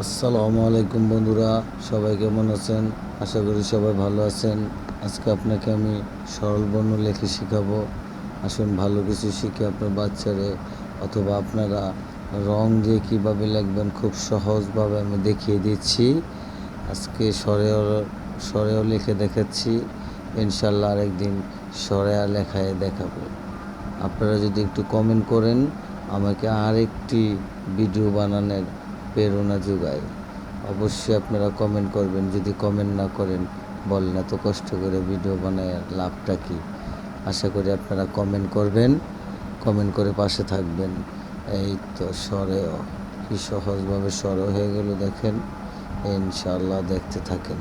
আসসালামু আলাইকুম বন্ধুরা, সবাই কেমন আছেন? আশা করি সবাই ভালো আছেন। আজকে আপনাকে আমি সরল বর্ণ লেখে শেখাবো। আসুন ভালো কিছু শিখে আপনার বাচ্চারে অথবা আপনারা রং দিয়ে কীভাবে লিখবেন খুব সহজভাবে আমি দেখিয়ে দিচ্ছি। আজকে স্বরেও লিখে দেখাচ্ছি, ইনশাল্লাহ আরেকদিন স্বরেয়া লেখায় দেখাবো। আপনারা যদি একটু কমেন্ট করেন আমাকে আরেকটি ভিডিও বানানোর প্রেরণা যোগায়। অবশ্যই আপনারা কমেন্ট করবেন, যদি কমেন্ট না করেন বলেন এত কষ্ট করে ভিডিও বানায় লাভটা কি। আশা করি আপনারা কমেন্ট করবেন, কমেন্ট করে পাশে থাকবেন। এই তো স্বরেও কি সহজভাবে স্বরেও হয়ে গেল দেখেন, ইনশাআল্লাহ দেখতে থাকেন।